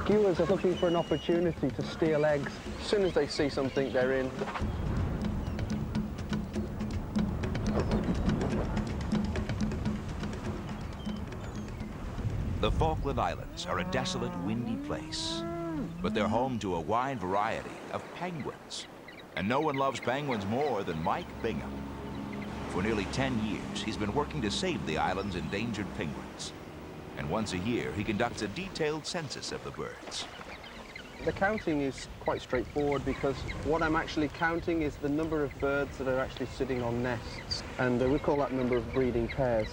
Skuas are looking for an opportunity to steal eggs. As soon as they see something, they're in. The Falkland Islands are a desolate, windy place, but they're home to a wide variety of penguins. And no one loves penguins more than Mike Bingham. For nearly 10 years, he's been working to save the island's endangered penguins. And once a year, he conducts a detailed census of the birds. The counting is quite straightforward because what I'm actually counting is the number of birds that are actually sitting on nests. And we call that number of breeding pairs.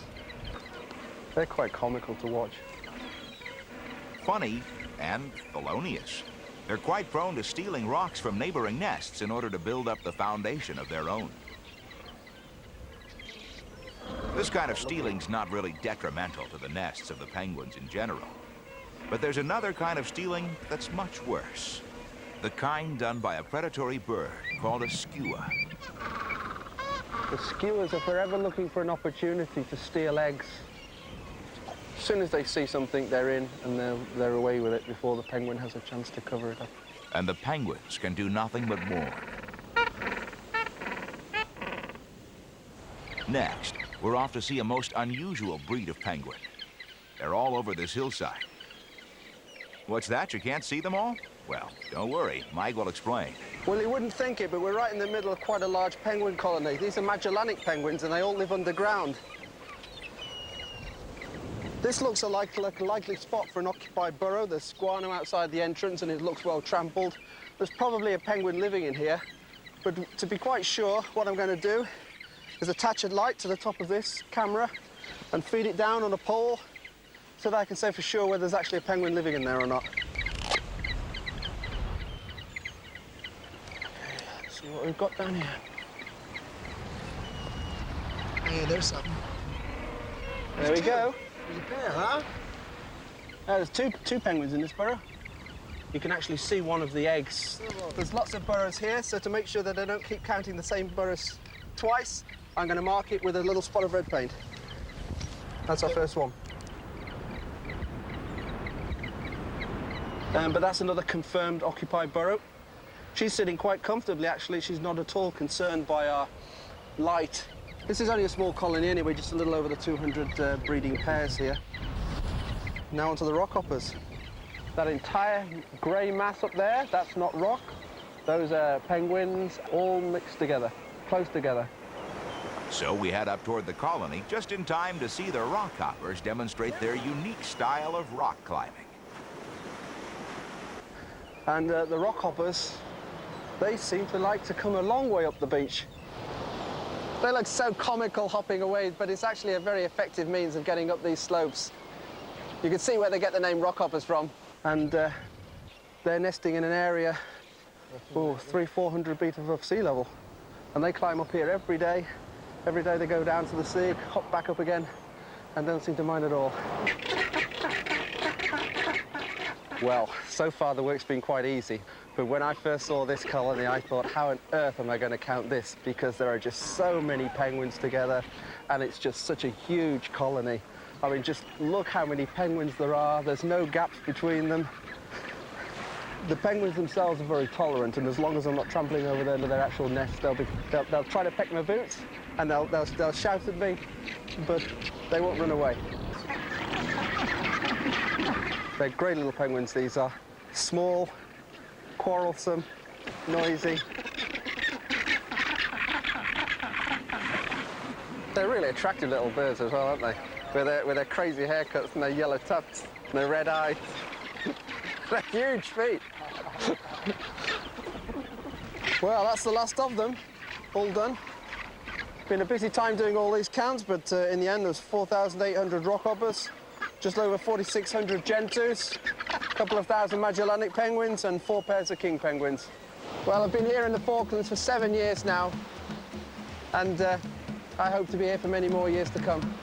They're quite comical to watch. Funny and felonious. They're quite prone to stealing rocks from neighboring nests in order to build up the foundation of their own. This kind of stealing's not really detrimental to the nests of the penguins in general. But there's another kind of stealing that's much worse. The kind done by a predatory bird called a skua. The skuas are forever looking for an opportunity to steal eggs. As soon as they see something, they're in, and they're away with it before the penguin has a chance to cover it up. And the penguins can do nothing but mourn. Next, we're off to see a most unusual breed of penguin. They're all over this hillside. What's that? You can't see them all? Well, don't worry. Mike will explain. Well, you wouldn't think it, but we're right in the middle of quite a large penguin colony. These are Magellanic penguins, and they all live underground. This looks like a likely spot for an occupied burrow. There's guano outside the entrance, and it looks well trampled. There's probably a penguin living in here. But to be quite sure, what I'm going to do is attach a light to the top of this camera and feed it down on a pole so that I can say for sure whether there's actually a penguin living in there or not. Let's see what we've got down here. Hey, there's something. There we go. There's a pair, huh? There's two penguins in this burrow. You can actually see one of the eggs. There's lots of burrows here, so to make sure that I don't keep counting the same burrows twice, I'm going to mark it with a little spot of red paint. That's our first one. But that's another confirmed occupied burrow. She's sitting quite comfortably, actually. She's not at all concerned by our light. This is only a small colony anyway, just a little over the 200 breeding pairs here. Now onto the rockhoppers. That entire grey mass up there, that's not rock. Those are penguins all mixed together, close together. So we head up toward the colony just in time to see the rockhoppers demonstrate their unique style of rock climbing. And the rockhoppers, they seem to like to come a long way up the beach. They look so comical hopping away, but it's actually a very effective means of getting up these slopes. You can see where they get the name rockhoppers from. And they're nesting in an area, 300-400 feet above sea level. And they climb up here every day. Every day they go down to the sea, hop back up again, and don't seem to mind at all. Well, so far the work's been quite easy, but when I first saw this colony, I thought, how on earth am I going to count this? Because there are just so many penguins together, and it's just such a huge colony. I mean, just look how many penguins there are. There's no gaps between them. The penguins themselves are very tolerant, and as long as I'm not trampling over their actual nests, they'll try to peck my boots, and they'll shout at me, but they won't run away. They're great little penguins, these are. Small, quarrelsome, noisy. They're really attractive little birds as well, aren't they? With their crazy haircuts and their yellow tufts and their red eyes. They're huge feet. Well, that's the last of them, all done. Been a busy time doing all these counts, but in the end there's 4,800 rockhoppers, just over 4,600 gentoos, a couple of thousand Magellanic penguins and 4 pairs of king penguins. Well, I've been here in the Falklands for 7 years now, and I hope to be here for many more years to come.